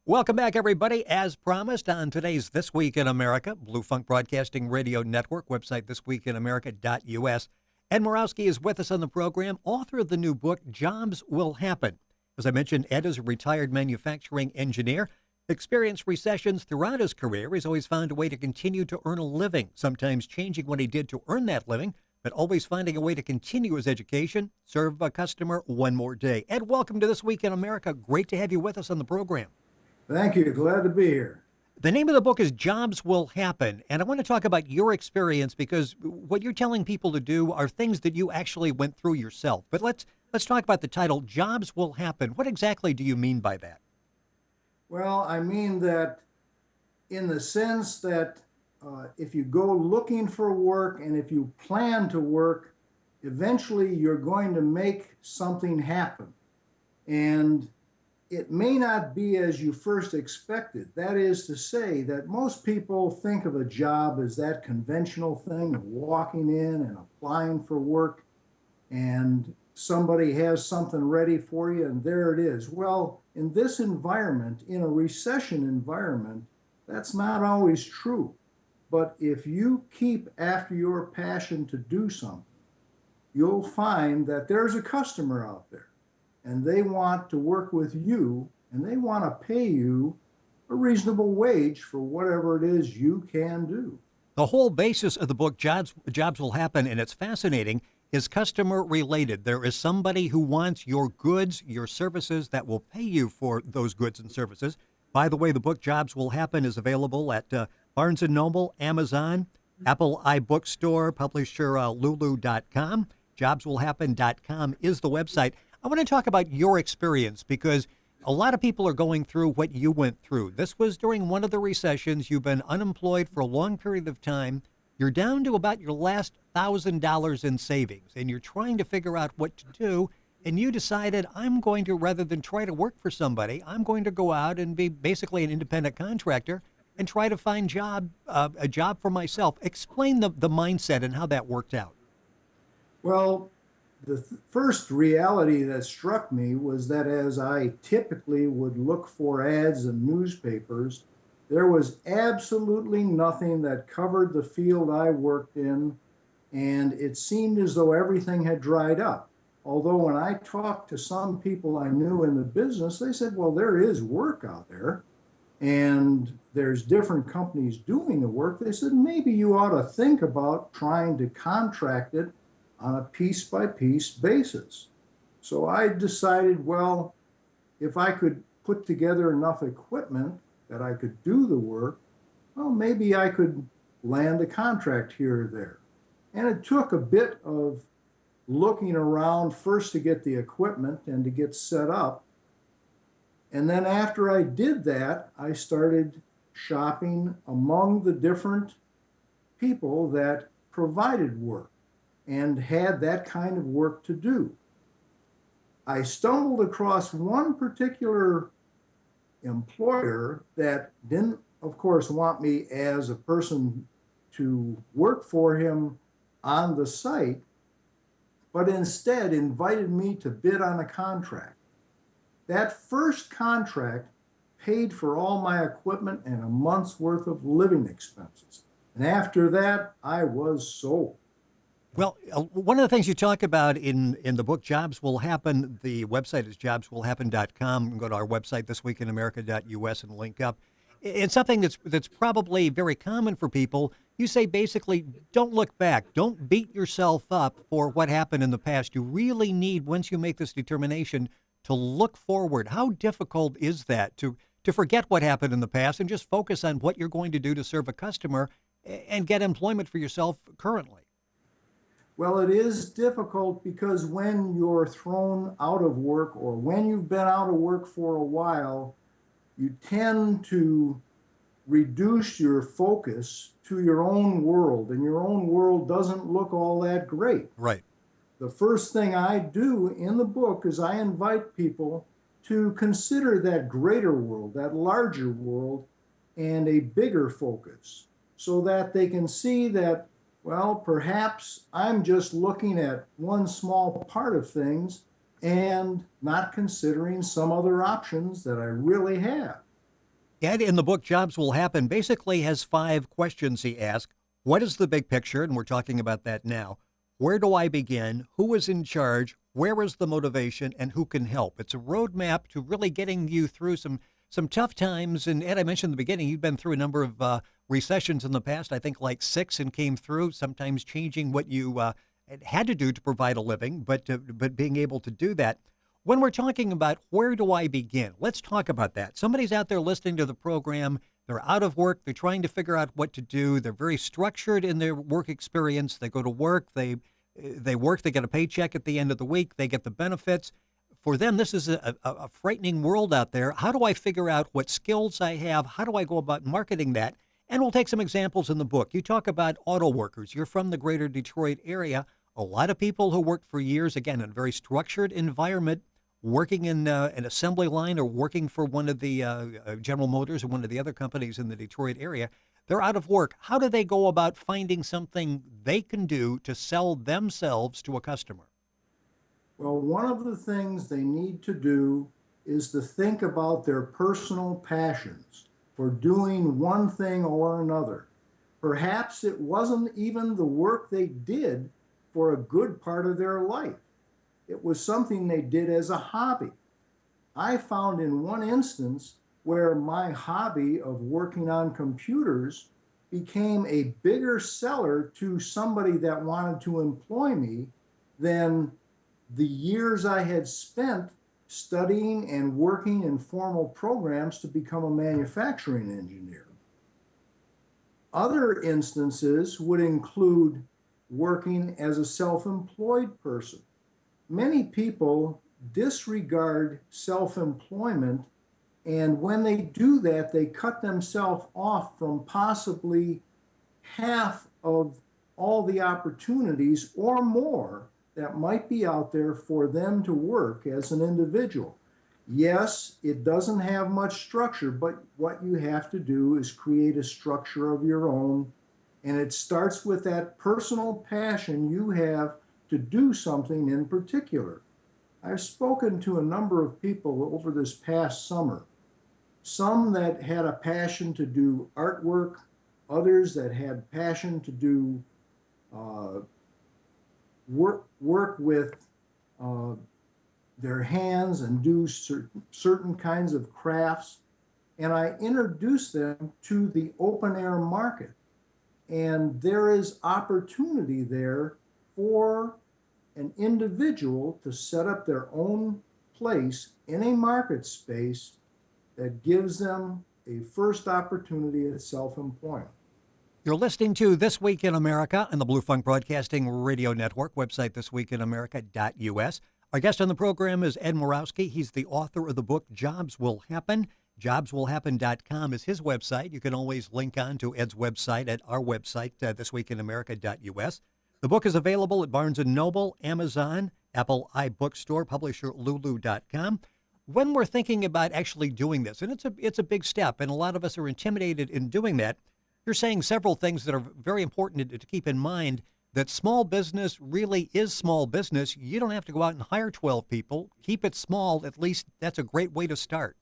Welcome back, everybody. As promised on today's This Week in America, Blue Funk Broadcasting Radio Network, website thisweekinamerica.us. Ed Morawski is with us on the program, author of the new book, Jobs Will Happen. As I mentioned, Ed is a retired manufacturing engineer, experienced recessions throughout his career. He's always found a way to continue to earn a living, sometimes changing what he did to earn that living, but always finding a way to continue his education, serve a customer one more day. Ed, welcome to This Week in America. Great to have you with us on the program. Thank you. Glad to be here. The name of the book is Jobs Will Happen, and I want to talk about your experience because what you're telling people to do are things that you actually went through yourself. But let's talk about the title, Jobs Will Happen. What exactly do you mean by that? Well, I mean that in the sense that if you go looking for work and if you plan to work, eventually you're going to make something happen. And it may not be as you first expected. That is to say that most people think of a job as that conventional thing of walking in and applying for work and somebody has something ready for you and there it is. Well, in this environment, in a recession environment, that's not always true. But if you keep after your passion to do something, you'll find that there's a customer out there. And they want to work with you, and they want to pay you a reasonable wage for whatever it is you can do. The whole basis of the book, Jobs Will Happen, and it's fascinating, is customer related. There is somebody who wants your goods, your services, that will pay you for those goods and services. By the way, the book Jobs Will Happen is available at Barnes & Noble, Amazon, Apple iBookstore, publisher Lulu.com. JobsWillHappen.com is the website. I want to talk about your experience because a lot of people are going through what you went through. This was during one of the recessions. You've been unemployed for a long period of time. You're down to about your last $1,000 in savings, and you're trying to figure out what to do. And you decided, I'm going to, rather than try to work for somebody, I'm going to go out and be basically an independent contractor and try to find a job for myself. Explain the mindset and how that worked out. Well, the first reality that struck me was that as I typically would look for ads in newspapers, there was absolutely nothing that covered the field I worked in, and it seemed as though everything had dried up. Although when I talked to some people I knew in the business, they said, well, there is work out there, and there's different companies doing the work. They said, maybe you ought to think about trying to contract it on a piece-by-piece basis. So I decided, well, if I could put together enough equipment that I could do the work, well, maybe I could land a contract here or there. And it took a bit of looking around first to get the equipment and to get set up. And then after I did that, I started shopping among the different people that provided work and had that kind of work to do. I stumbled across one particular employer that didn't, of course, want me as a person to work for him on the site, but instead invited me to bid on a contract. That first contract paid for all my equipment and a month's worth of living expenses. And after that, I was sold. Well, one of the things you talk about in the book, Jobs Will Happen, the website is jobswillhappen.com. You can go to our website, thisweekinamerica.us, and link up. It's something that's probably very common for people. You say basically, don't look back. Don't beat yourself up for what happened in the past. You really need, once you make this determination, to look forward. How difficult is that to forget what happened in the past and just focus on what you're going to do to serve a customer and get employment for yourself currently? Well, it is difficult because when you're thrown out of work or when you've been out of work for a while, you tend to reduce your focus to your own world, and your own world doesn't look all that great. Right. The first thing I do in the book is I invite people to consider that greater world, that larger world, and a bigger focus so that they can see that, well, perhaps I'm just looking at one small part of things and not considering some other options that I really have. Ed, in the book Jobs Will Happen, basically has 5 questions he asks. What is the big picture? And we're talking about that now. Where do I begin? Who is in charge? Where is the motivation? And who can help? It's a roadmap to really getting you through some tough times. And Ed, I mentioned in the beginning, you've been through a number of recessions in the past, I think like 6, and came through, sometimes changing what you had to do to provide a living, but being able to do that. When we're talking about where do I begin, let's talk about that. Somebody's out there listening to the program. They're out of work. They're trying to figure out what to do. They're very structured in their work experience. They go to work. They work. They get a paycheck at the end of the week. They get the benefits. For them, this is a frightening world out there. How do I figure out what skills I have? How do I go about marketing that? And we'll take some examples in the book. You talk about auto workers. You're from the greater Detroit area. A lot of people who worked for years, again, in a very structured environment, working in an assembly line or working for one of the General Motors or one of the other companies in the Detroit area, they're out of work. How do they go about finding something they can do to sell themselves to a customer? Well, one of the things they need to do is to think about their personal passions for doing one thing or another. Perhaps it wasn't even the work they did for a good part of their life. It was something they did as a hobby. I found in one instance where my hobby of working on computers became a bigger seller to somebody that wanted to employ me than the years I had spent studying and working in formal programs to become a manufacturing engineer. Other instances would include working as a self-employed person. Many people disregard self-employment, and when they do that, they cut themselves off from possibly half of all the opportunities or more that might be out there for them to work as an individual. Yes, it doesn't have much structure, but what you have to do is create a structure of your own, and it starts with that personal passion you have to do something in particular. I've spoken to a number of people over this past summer, some that had a passion to do artwork, others that had passion to do work with their hands and do certain kinds of crafts. And I introduced them to the open air market. And there is opportunity there for an individual to set up their own place in a market space that gives them a first opportunity at self-employment. You're listening to This Week in America on the Blue Funk Broadcasting Radio Network, website thisweekinamerica.us. Our guest on the program is Ed Murawski. He's the author of the book Jobs Will Happen. JobsWillHappen.com is his website. You can always link on to Ed's website at our website, thisweekinamerica.us. The book is available at Barnes & Noble, Amazon, Apple iBookstore, publisher Lulu.com. When we're thinking about actually doing this, and it's a big step, and a lot of us are intimidated in doing that, you're saying several things that are very important to keep in mind, that small business really is small business. You don't have to go out and hire 12 people. Keep it small. At least that's a great way to start.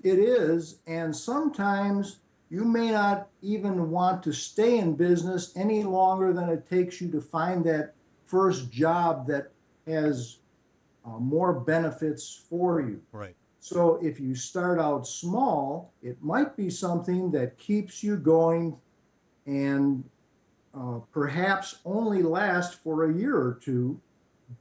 It is, and sometimes you may not even want to stay in business any longer than it takes you to find that first job that has more benefits for you. Right. So if you start out small, it might be something that keeps you going and perhaps only last for a year or two,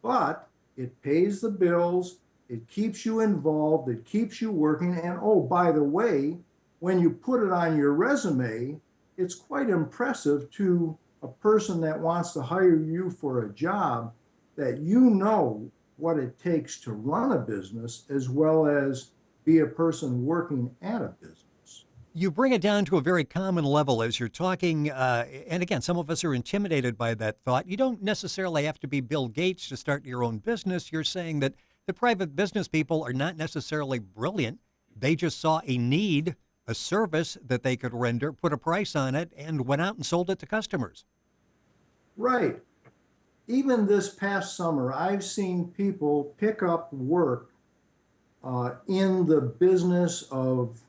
but it pays the bills, it keeps you involved, it keeps you working, and oh, by the way, when you put it on your resume, it's quite impressive to a person that wants to hire you for a job that you know what it takes to run a business as well as be a person working at a business. You bring it down to a very common level as you're talking, and again, some of us are intimidated by that thought. You don't necessarily have to be Bill Gates to start your own business. You're saying that the private business people are not necessarily brilliant. They just saw a need, a service that they could render, put a price on it, and went out and sold it to customers. Right. Even this past summer, I've seen people pick up work in the business of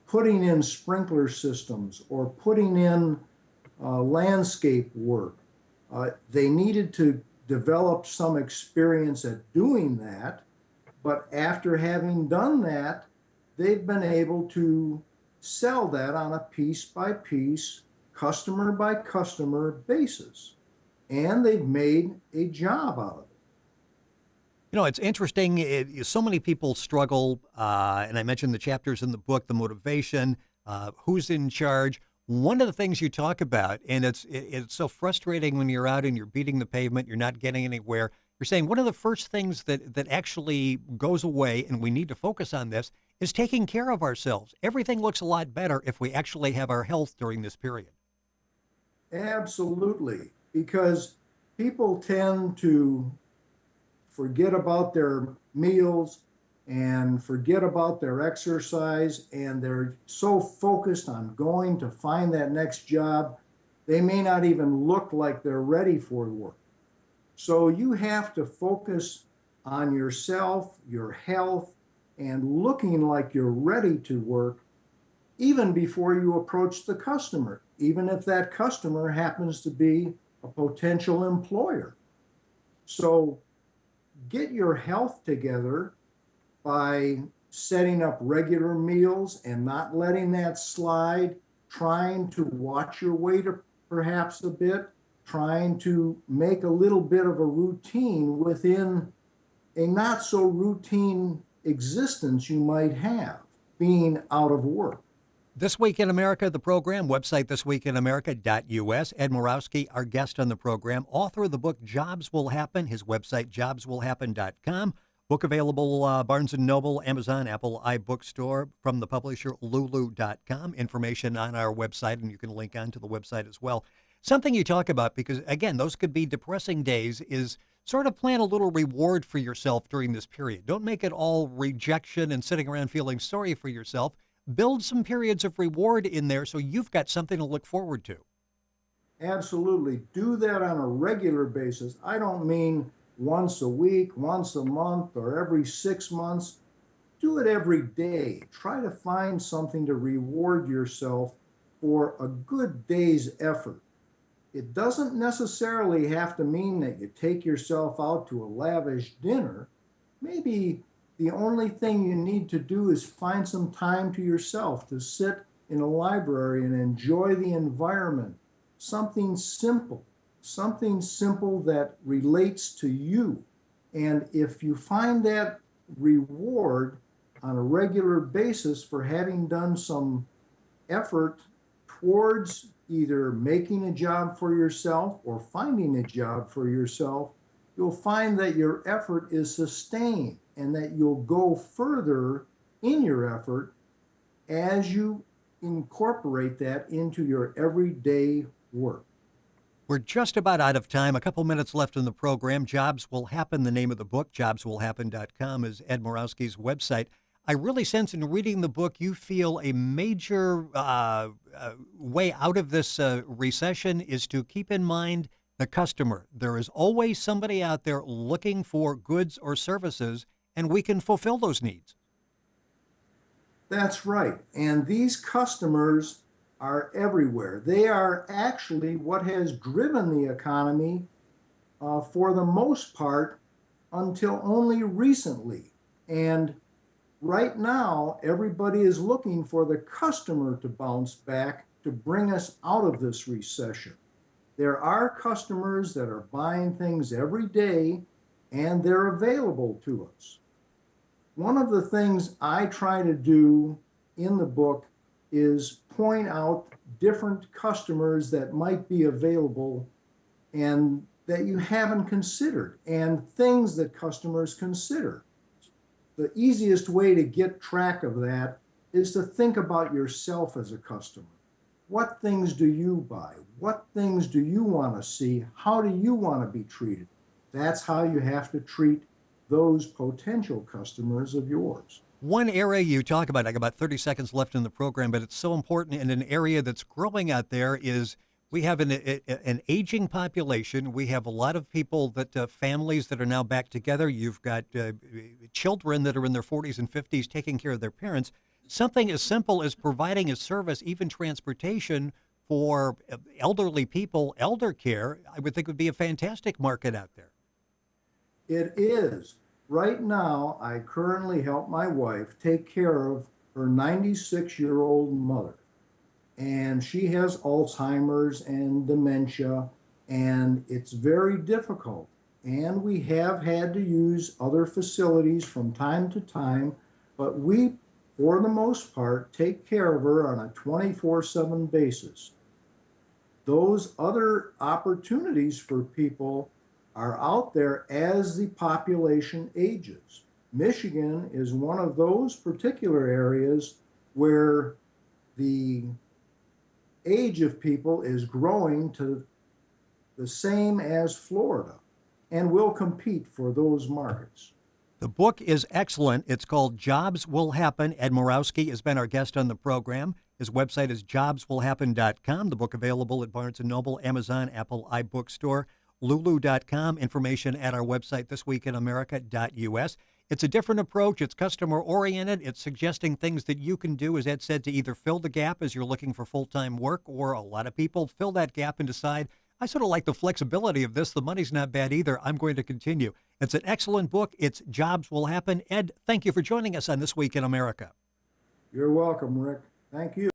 putting in sprinkler systems or putting in landscape work. They needed to develop some experience at doing that, but after having done that, they've been able to sell that on a piece by piece, customer by customer basis. And they've made a job out of it. You know, it's interesting. So many people struggle, and I mentioned the chapters in the book, the motivation, who's in charge. One of the things you talk about, and it's so frustrating when you're out and you're beating the pavement, you're not getting anywhere. You're saying one of the first things that actually goes away, and we need to focus on this, is taking care of ourselves. Everything looks a lot better if we actually have our health during this period. Absolutely, because people tend to forget about their meals and forget about their exercise, and they're so focused on going to find that next job, they may not even look like they're ready for work. So you have to focus on yourself, your health, and looking like you're ready to work even before you approach the customer, even if that customer happens to be a potential employer. So get your health together by setting up regular meals and not letting that slide, trying to watch your weight perhaps a bit, trying to make a little bit of a routine within a not so routine existence you might have being out of work. This Week in America, the program, website thisweekinamerica.us. Ed Morawski, our guest on the program, author of the book Jobs Will Happen, his website jobswillhappen.com. Book available Barnes & Noble, Amazon, Apple iBookstore, from the publisher lulu.com. Information on our website, and you can link on to the website as well. Something you talk about, because, again, those could be depressing days, is sort of plan a little reward for yourself during this period. Don't make it all rejection and sitting around feeling sorry for yourself. Build some periods of reward in there so you've got something to look forward to. Absolutely. Do that on a regular basis. I don't mean once a week, once a month, or every 6 months. Do it every day. Try to find something to reward yourself for a good day's effort. It doesn't necessarily have to mean that you take yourself out to a lavish dinner. Maybe the only thing you need to do is find some time to yourself to sit in a library and enjoy the environment. Something simple that relates to you. And if you find that reward on a regular basis for having done some effort towards either making a job for yourself or finding a job for yourself, you'll find that your effort is sustained and that you'll go further in your effort as you incorporate that into your everyday work. We're just about out of time. A couple minutes left in the program. Jobs Will Happen, the name of the book. Jobswillhappen.com is Ed Morawski's website. I really sense in reading the book you feel a major way out of this recession is to keep in mind the customer. There is always somebody out there looking for goods or services, and we can fulfill those needs. That's right. And these customers are everywhere. They are actually what has driven the economy for the most part until only recently. And right now, everybody is looking for the customer to bounce back to bring us out of this recession. There are customers that are buying things every day, and they're available to us. One of the things I try to do in the book is point out different customers that might be available and that you haven't considered, and things that customers consider. The easiest way to get track of that is to think about yourself as a customer. What things do you buy? What things do you want to see? How do you want to be treated? That's how you have to treat those potential customers of yours. One area you talk about, I got about 30 seconds left in the program, but it's so important, and an area that's growing out there is we have an aging population. We have a lot of people that families that are now back together. You've got children that are in their 40s and 50s taking care of their parents. something as simple as providing a service, even transportation for elderly people, elder care, I would think would be a fantastic market out there. It is. Right now, I currently help my wife take care of her 96-year-old mother. And she has Alzheimer's and dementia, and it's very difficult. And we have had to use other facilities from time to time, but we, for the most part, take care of her on a 24/7 basis. Those other opportunities for people are out there as the population ages. Michigan is one of those particular areas where the age of people is growing to the same as Florida and will compete for those markets. The book is excellent. It's called Jobs Will Happen. Ed Morawski has been our guest on the program. His website is jobswillhappen.com. The book available at Barnes & Noble, Amazon, Apple iBookstore, lulu.com. Information at our website, thisweekinamerica.us. It's a different approach. It's customer-oriented. It's suggesting things that you can do, as Ed said, to either fill the gap as you're looking for full-time work, or a lot of people fill that gap and decide, I sort of like the flexibility of this. The money's not bad either. I'm going to continue. It's an excellent book. It's Jobs Will Happen. Ed, thank you for joining us on This Week in America. You're welcome, Rick. Thank you.